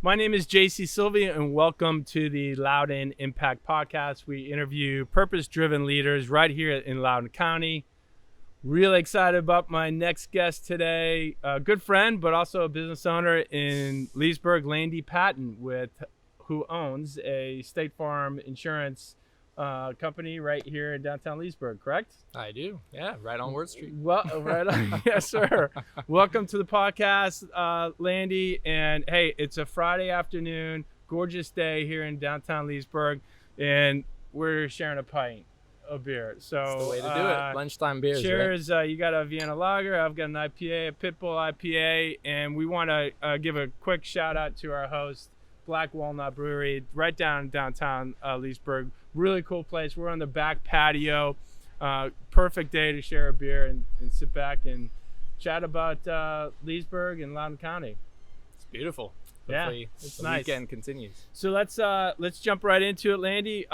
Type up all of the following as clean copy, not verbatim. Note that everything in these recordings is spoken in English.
My name is JC Sylvia, and welcome to the Loudoun Impact Podcast. We interview purpose-driven leaders right here in Loudoun County. Really excited about my next guest today. A good friend, but also a business owner in Leesburg, Landey Patton, who owns a State Farm insurance company right here in downtown Leesburg, correct? I do. Yeah, right on Word Street. Well, right on. Yes, sir. Welcome to the podcast, Landey. And hey, it's a Friday afternoon, gorgeous day here in downtown Leesburg, and we're sharing a pint of beer. So that's the way to do it. Lunchtime beers. Cheers. Right? You got a Vienna Lager. I've got an IPA, a Pitbull IPA, and we want to give a quick shout out to our host, Black Walnut Brewery, right downtown Leesburg. Really cool place. We're on the back patio. Perfect day to share a beer and sit back and chat about Leesburg and Loudoun County. It's beautiful. Hopefully it's the nice. Weekend continues. So let's jump right into it, Landey.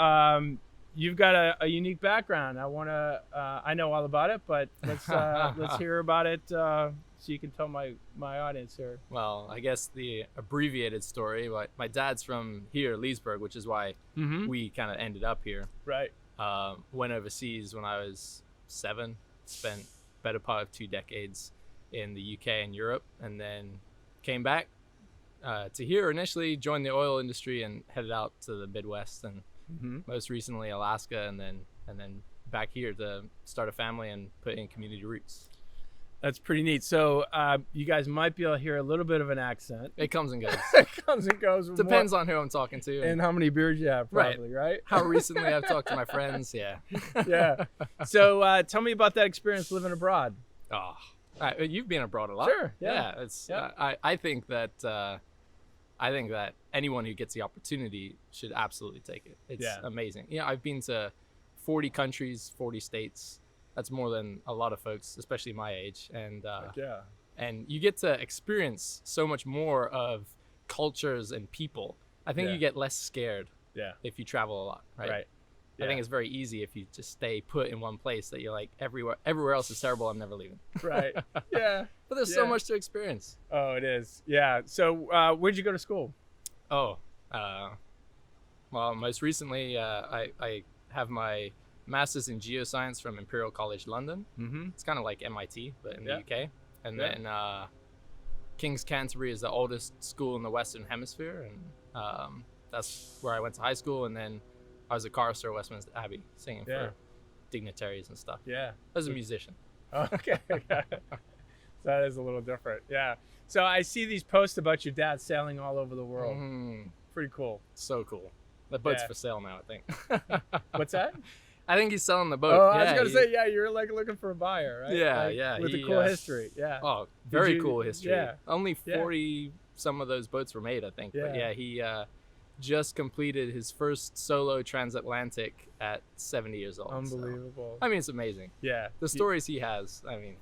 You've got a unique background. I know all about it, but let's hear about it so you can tell my audience here. Well, I guess the abbreviated story. My dad's from here, Leesburg, which is why we kind of ended up here. Right. Went overseas when I was 7. Spent better part of 2 decades in the UK and Europe, and then came back to here initially, joined the oil industry, and headed out to the Midwest, and most recently Alaska, and then back here to start a family and put in community roots. That's pretty neat. So you guys might be able to hear a little bit of an accent. It comes and goes. It comes and goes. Depends on who I'm talking to. And how many beers you have, probably, right? How recently I've talked to my friends, yeah. Yeah. So tell me about that experience living abroad. Oh, you've been abroad a lot. Sure. Yeah. It's. Yeah. I think that anyone who gets the opportunity should absolutely take it. It's amazing. Yeah, I've been to 40 countries, 40 states. That's more than a lot of folks, especially my age. And and you get to experience so much more of cultures and people. I think you get less scared if you travel a lot, right? I think it's very easy if you just stay put in one place that you're like, everywhere else is terrible, I'm never leaving. Right. Yeah. But there's so much to experience. Oh, it is. Yeah. So where'd you go to school? Oh, well, most recently I have my Master's in Geoscience from Imperial College London. It's kind of like MIT, but in the UK. And then King's Canterbury is the oldest school in the Western Hemisphere, and that's where I went to high school. And then I was a chorister at Westminster Abbey, singing for dignitaries and stuff. Yeah, as a musician. Oh, okay. That is a little different. Yeah. So I see these posts about your dad sailing all over the world. Pretty cool. So cool. The boat's for sale now, I think. What's that? I think he's selling the boat. Oh, I was going to say, you're like looking for a buyer, right? Yeah, With a cool history, Oh, very cool history. Yeah. Only 40 some of those boats were made, I think. Yeah. But he just completed his first solo transatlantic at 70 years old. Unbelievable. So, I mean, it's amazing. Yeah. The stories he has, I mean.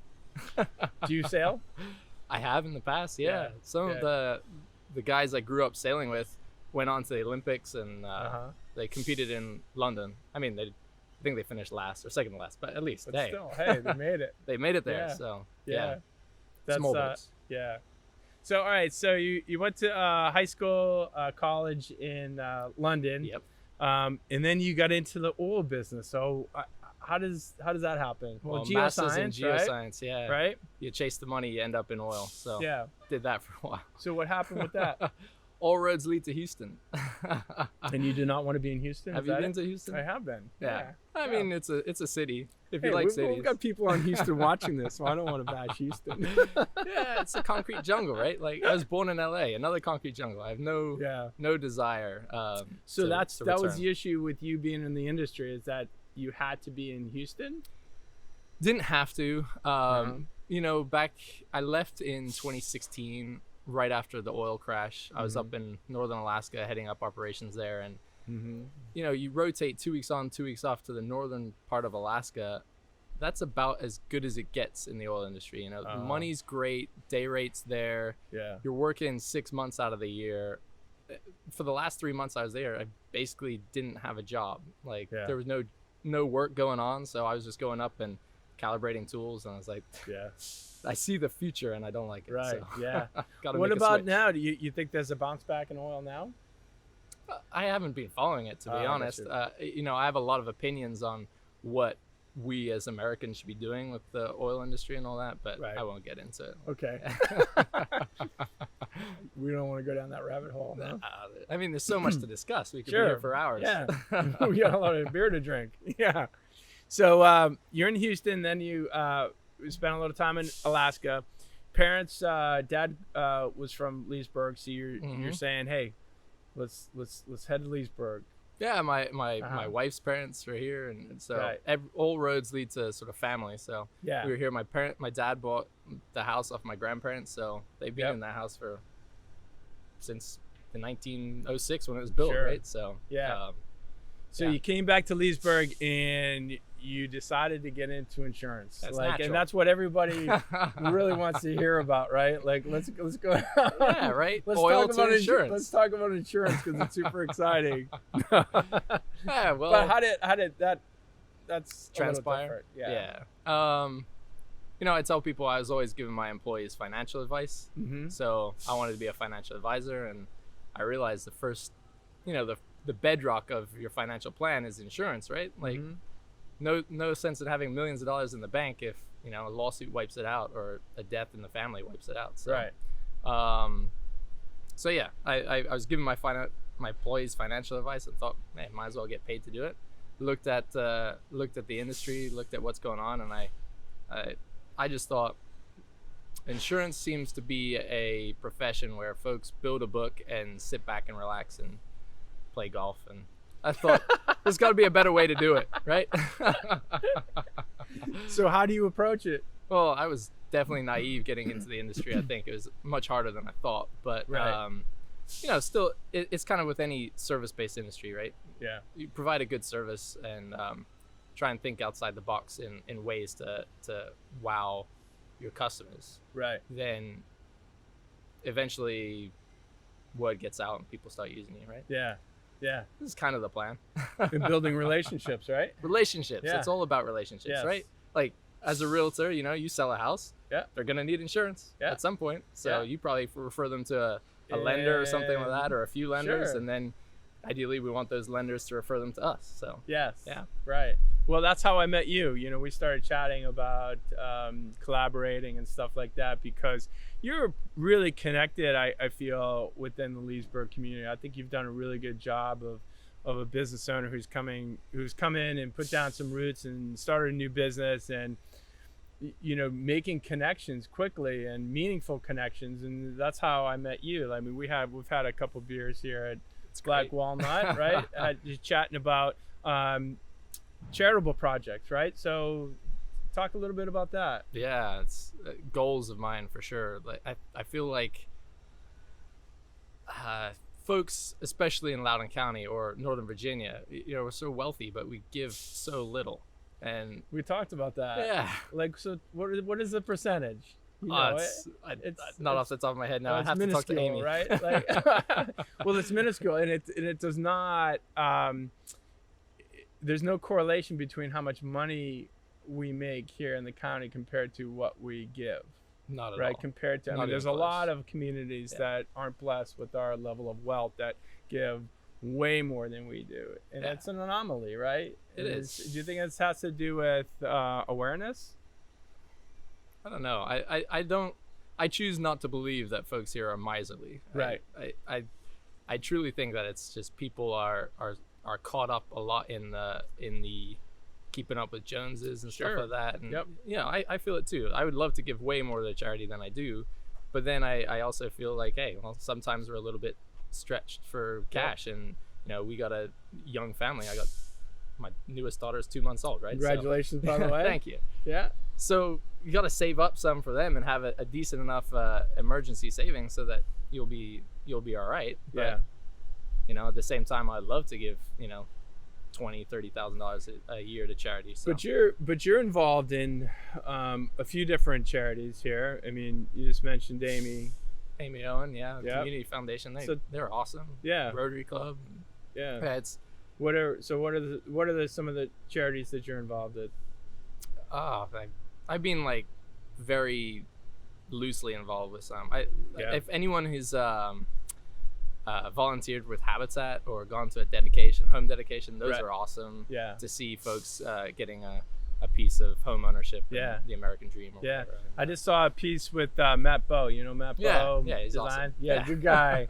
Do you sail? I have in the past, yeah. Some of the guys I grew up sailing with went on to the Olympics, and they competed in London. I mean, I think they finished last or second to last, but at least hey, they made it. They made it there. So that's small boats. So all right, so you went to high school, college in London. Yep. And then you got into the oil business. So how does that happen? Well, Masters in Geoscience, right? Right. You chase the money, you end up in oil. So did that for a while. So what happened with that? All roads lead to Houston. And you do not want to be in Houston? Have you been to Houston? I have been. Yeah. I mean, it's a city. If you like cities. We've got people on Houston watching this, so I don't want to bash Houston. Yeah, it's a concrete jungle, right? Like, I was born in LA, another concrete jungle. I have no desire. So that was the issue with you being in the industry, is that you had to be in Houston? Didn't have to. Back I left in 2016. Right after the oil crash. I was up in northern Alaska heading up operations there, and you rotate 2 weeks on, 2 weeks off to the northern part of Alaska. That's about as good as it gets in the oil industry. The money's great, day rates there. You're working 6 months out of the year. For the last 3 months I was there, I basically didn't have a job. There was no work going on, so I was just going up and calibrating tools, and I was like, Yeah. I see the future and I don't like it. Right. So Yeah. gotta What make a about switch. now? Do you think there's a bounce back in oil now? I haven't been following it, to be honest. You know, I have a lot of opinions on what we as Americans should be doing with the oil industry and all that, but Right. I won't get into it. Okay. We don't want to go down that rabbit hole. No? I mean, there's so much to discuss. We could Sure. be here for hours. Yeah. We got a lot of beer to drink. Yeah. So you're in Houston, then you spent a little time in Alaska. Parents, dad was from Leesburg, so you're saying, hey, let's head to Leesburg. Yeah, my wife's parents are here, and so Right. all roads lead to sort of family. So Yeah. we were here. My dad bought the house off my grandparents, so they've been Yep. in that house since the 1906 when it was built, Sure. right? So Yeah. So yeah. you came back to Leesburg and you decided to get into insurance. That's like, natural. and that's what everybody really wants to hear about, right? Like, let's go. Yeah, right. Let's Oil talk to about insurance. Let's talk about insurance because it's super exciting. Yeah, well, But how did that? That's a little transpire? different. Yeah. You know, I tell people I was always giving my employees financial advice. Mm-hmm. So I wanted to be a financial advisor, and I realized the first, you know, the bedrock of your financial plan is insurance, right? Like, no sense in having millions of dollars in the bank if, you know, a lawsuit wipes it out or a death in the family wipes it out. So, Right. So yeah, I was giving my employees financial advice and thought, man, might as well get paid to do it. Looked at the industry, looked at what's going on, and I just thought insurance seems to be a profession where folks build a book and sit back and relax and play golf, and I thought there's got to be a better way to do it, right? So how do you approach it? Well, I was definitely naive getting into the industry. I think it was much harder than I thought, but Right. you know, still, it's kind of with any service-based industry, right? Yeah. You provide a good service and try and think outside the box in ways to wow your customers. Right. Then eventually word gets out and people start using you, right? Yeah. Yeah. This is kind of the plan. And building relationships, right? Relationships. Yeah. It's all about relationships, Yes. right? Like, as a realtor, you know, you sell a house. Yeah. They're going to need insurance Yeah. at some point. So Yeah. you probably refer them to a lender or something like that, or a few lenders. Sure. And then ideally we want those lenders to refer them to us. So Yes. Yeah. Right. Well, that's how I met you. You know, we started chatting about collaborating and stuff like that because you're really connected, I feel, within the Leesburg community. I think you've done a really good job of a business owner who's come in and put down some roots and started a new business and, you know, making connections quickly and meaningful connections. And that's how I met you. I mean, we've had a couple beers here at Black great. Walnut, right? Just chatting about charitable projects, right? So talk a little bit about that. Yeah, it's goals of mine for sure. Like I feel like folks, especially in Loudoun County or Northern Virginia, you know, we're so wealthy, but we give so little. And We talked about that. yeah, Like, so what is the percentage? You know, it's not off the top of my head now. I it's have to talk to minuscule, Amy. right? Like, well, it's minuscule, and it does not. There's no correlation between how much money we make here in the county compared to what we give, Not at right? all. Compared to, Not there's a even lot close. of communities Yeah. that aren't blessed with our level of wealth that give way more than we do, and Yeah. it's an anomaly, right? It is. Do you think this has to do with awareness? I don't know. I don't. I choose not to believe that folks here are miserly. Right. I truly think that it's just people are caught up a lot in the keeping up with Joneses and Sure. stuff like that. And Yep. you know, I feel it too. I would love to give way more to the charity than I do, but then I also feel like, hey, well, sometimes we're a little bit stretched for cash, and you know, we got a young family. I got my newest daughter is 2 months old, right? So- Congratulations, by the way. Thank you. Yeah. So you got to save up some for them and have a decent enough emergency savings so that you'll be all right. But, Yeah. you know, at the same time, I'd love to give, you know, $20,000-$30,000 a year to charity. So. But you're involved in a few different charities here. I mean, you just mentioned Amy. Amy Owen, yeah, Yep. Community Foundation, they're awesome. Yeah. Rotary Club. Yeah. Yeah, it's What are some of the charities that you're involved in? I've been like very loosely involved with some. If anyone who's volunteered with Habitat or gone to a home dedication, those are awesome. Yeah. To see folks getting a piece of home ownership. Yeah. The American dream. Or whatever. I just saw a piece with Matt Bowe. You know Matt Bowe? Yeah, he's design? awesome. Yeah, good guy.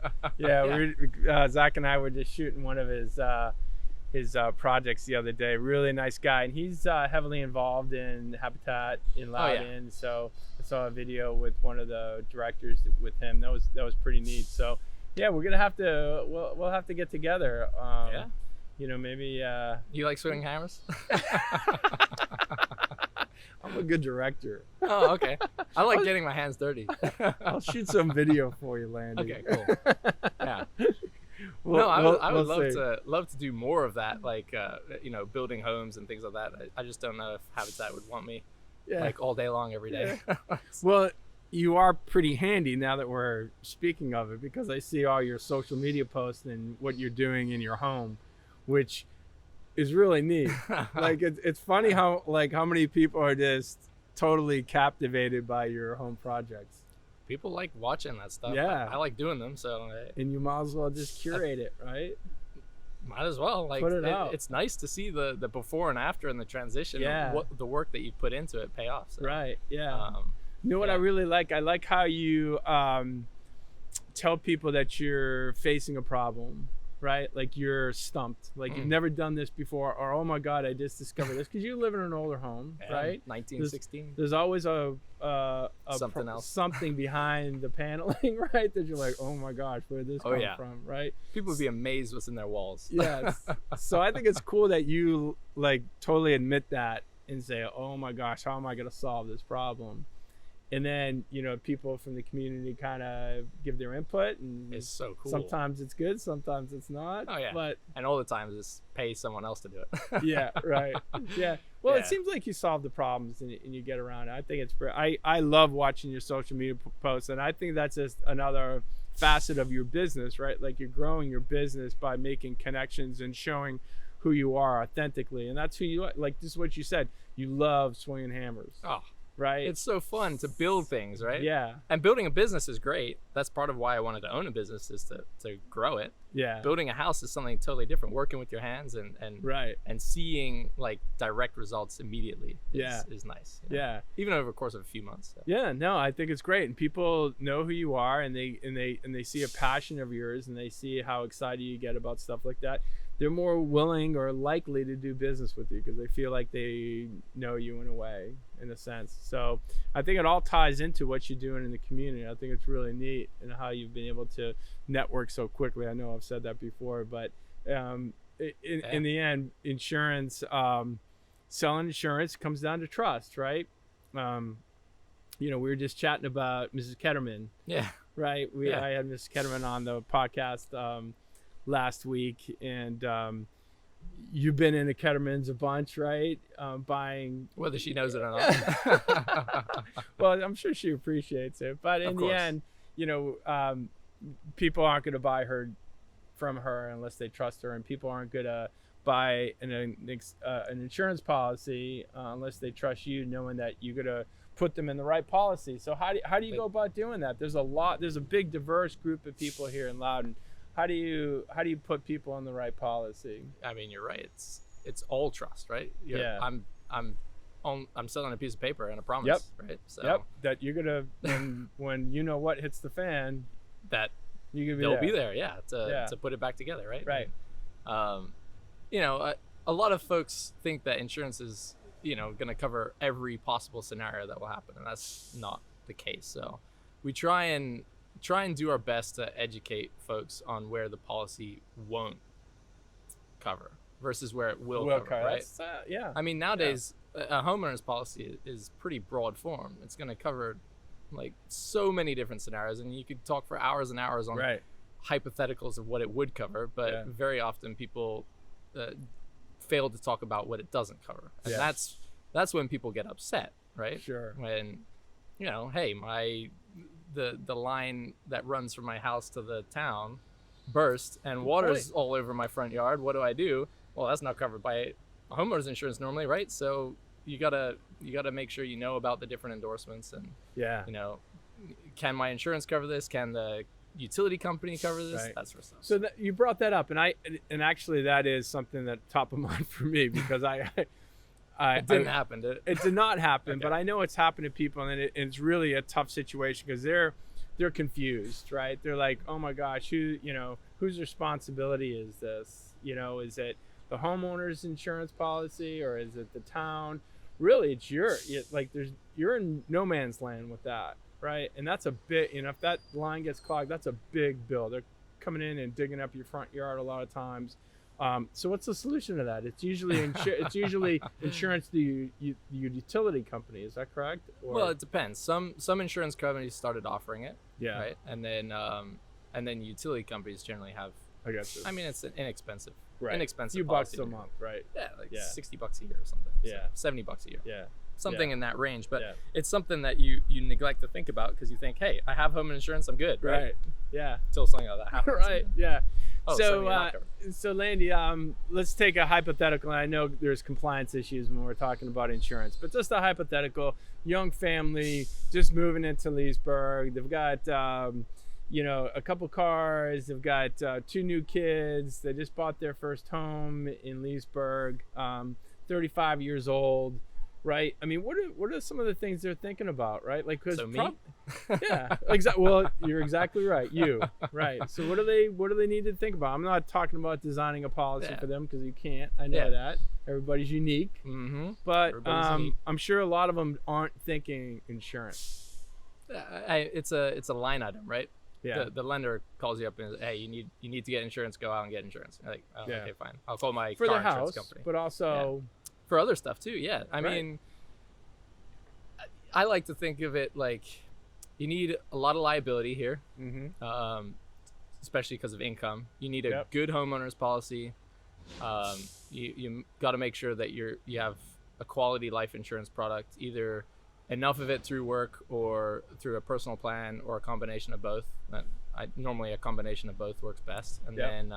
Zach and I were just shooting one of his projects the other day. Really nice guy, and he's heavily involved in Habitat in Loudoun. So I saw a video with one of the directors with him. That was pretty neat. So yeah, we're gonna have to we'll have to get together. You know, maybe you like swinging hammers? I'm a good director. Oh, okay. I like getting my hands dirty. I'll shoot some video for you, Landey. Okay, cool. Yeah. I would love to do more of that, like building homes and things like that. I just don't know if Habitat would want me like all day long every day. Well, you are pretty handy now that we're speaking of it, because I see all your social media posts and what you're doing in your home, which is really neat. Like it's funny how many people are just totally captivated by your home projects. People like watching that stuff. Yeah, I like doing them. So and you might as well just curate it, right? Might as well. Like, put it out. It's nice to see the before and after and the transition. Yeah. What the work that you put into it pay off. So. Right. Yeah. You know what I really like? I like how you tell people that you're facing a problem, right? Like you're stumped, like you've never done this before, or oh my God, I just discovered this, because you live in an older home, right? 1916. There's always something behind the paneling, right? That you're like, oh my gosh, where did this come from, right? People would be amazed what's in their walls. Yes. So I think it's cool that you like totally admit that and say, oh my gosh, how am I going to solve this problem? And then, people from the community kind of give their input, and it's so cool. Sometimes it's good, sometimes it's not. Oh yeah. And all the times it's pay someone else to do it. Yeah, right. Yeah. Well, it seems like you solve the problems and you get around it. I think it's I love watching your social media posts, and I think that's just another facet of your business, right? Like you're growing your business by making connections and showing who you are authentically, and that's who you are. Like this is what you said. You love swinging hammers. Oh. Right. It's so fun to build things, right? Yeah. And building a business is great. That's part of why I wanted to own a business, is to grow it. Yeah. Building a house is something totally different. Working with your hands and seeing like direct results immediately is nice. Yeah. Even over the course of a few months. So. Yeah, no, I think it's great. And people know who you are, and they see a passion of yours, and they see how excited you get about stuff like that. They're more willing or likely to do business with you because they feel like they know you in a way, in a sense. So I think it all ties into what you're doing in the community. I think it's really neat and how you've been able to network so quickly. I know I've said that before, but in the end, insurance, selling insurance comes down to trust, right? We were just chatting about Mrs. Ketterman. Yeah. Right. I had Mrs. Ketterman on the podcast last week, and you've been in the Kettermans a bunch, right? Buying, whether she knows it or not. Well, I'm sure she appreciates it, but in the end, people aren't going to buy from her unless they trust her, and people aren't going to buy an insurance policy unless they trust you, knowing that you're going to put them in the right policy. So how do you go about doing that? There's a big diverse group of people here in Loudoun. How do you put people on the right policy? I mean, you're right. It's all trust, right? I'm selling a piece of paper and a promise, right? So that you're gonna when you know what hits the fan, that they'll be there, to put it back together, right? Right. A lot of folks think that insurance is going to cover every possible scenario that will happen, and that's not the case. So we try and do our best to educate folks on where the policy won't cover versus where it will cover, right? I mean, nowadays a homeowner's policy is pretty broad form. It's going to cover like so many different scenarios, and you could talk for hours and hours on hypotheticals of what it would cover, but very often people fail to talk about what it doesn't cover, and that's when people get upset, right? Sure. When hey, the line that runs from my house to the town burst and water's all over my front yard. What do I do? Well, that's not covered by homeowners insurance normally, right? So you gotta make sure you know about the different endorsements and can my insurance cover this? Can the utility company cover this? Right. That sort of stuff. So you brought that up, and actually that is something that top of mind for me because it didn't happen, did it? It did not happen, Okay. but I know it's happened to people, and it's really a tough situation because they're confused, right? They're like, oh my gosh, whose responsibility is this? Is it the homeowner's insurance policy or is it the town? Really, it's you're in no man's land with that, right? And that's a bit, if that line gets clogged, that's a big bill. They're coming in and digging up your front yard a lot of times. So what's the solution to that? It's usually insurance to the utility company. Is that correct? Well, it depends. Some insurance companies started offering it. Yeah. Right. And then utility companies generally have. I guess. I mean, it's an inexpensive. Right. Inexpensive. A few bucks policy a month, right? Yeah, like $60 a year or something. Yeah. So $70 a year. Yeah. Something in that range, but Yeah. it's something that you neglect to think about because you think, hey, I have home insurance, I'm good, right? Yeah. Until something like that happens. Right. Yeah. Oh, so you're not covered. So Landey, let's take a hypothetical. And I know there's compliance issues when we're talking about insurance, but just a hypothetical: young family just moving into Leesburg. They've got a couple cars. They've got 2 new kids. They just bought their first home in Leesburg. 35 years old. Right. I mean, what are some of the things they're thinking about, right? Like, because yeah, exactly. Well, you're exactly right. Right. So what do they need to think about? I'm not talking about designing a policy for them because you can't. I know that everybody's unique. Mm-hmm. But I'm sure a lot of them aren't thinking insurance. It's a line item, right? Yeah. The lender calls you up and says, hey, you need to get insurance. Go out and get insurance. You're like, oh, okay, fine. I'll call my for car the insurance house, company. but also for other stuff too. Yeah. I mean, I like to think of it like you need a lot of liability here, especially because of income. You need a good homeowners policy. You got to make sure that you have a quality life insurance product, either enough of it through work or through a personal plan or a combination of both. Normally a combination of both works best. And then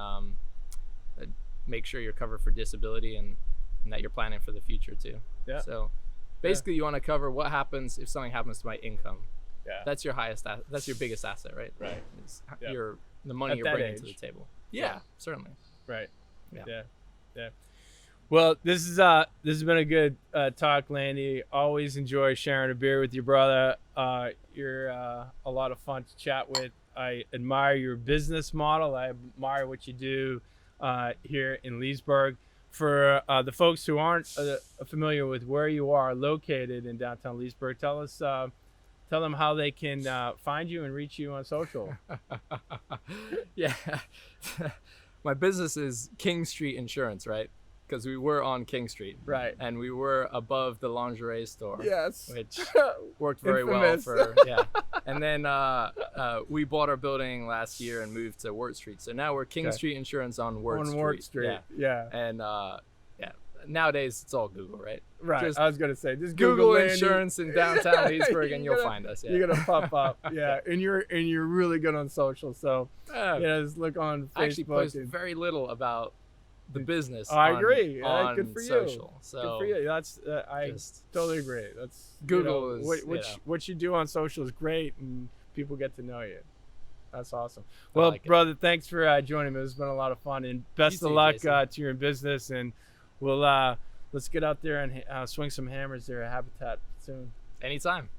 make sure you're covered for disability and that you're planning for the future too. Yeah. So basically you want to cover what happens if something happens to my income. Yeah. That's your that's your biggest asset, right? Right. The money you're bringing to the table. Yeah, certainly. Right. Yeah. Well, this has been a good talk, Landey. Always enjoy sharing a beer with your brother. You're a lot of fun to chat with. I admire your business model. I admire what you do here in Leesburg. For the folks who aren't familiar with where you are located in downtown Leesburg, tell them how they can find you and reach you on social. Yeah. My business is King Street Insurance, right? Because we were on King Street. Right. And we were above the lingerie store. Yes. Which worked very well for, And then we bought our building last year and moved to Wirt Street. So now we're King Street Insurance on Wirt Street. Wirt Street. Yeah. And nowadays it's all Google, right? Right. Just I was going to say, just Google insurance in downtown Leesburg and you'll find us. Yeah. You're going to pop up. Yeah. And you're really good on social. So, just look on Facebook. I actually post very little about the business. I agree. On good for social. You. So good for you. That's I totally agree. That's Google what you do on social is great, and people get to know you. That's awesome. Well, brother, thanks for joining me. It's been a lot of fun, and best of luck to your business. And we'll let's get out there and swing some hammers there at Habitat soon. Anytime.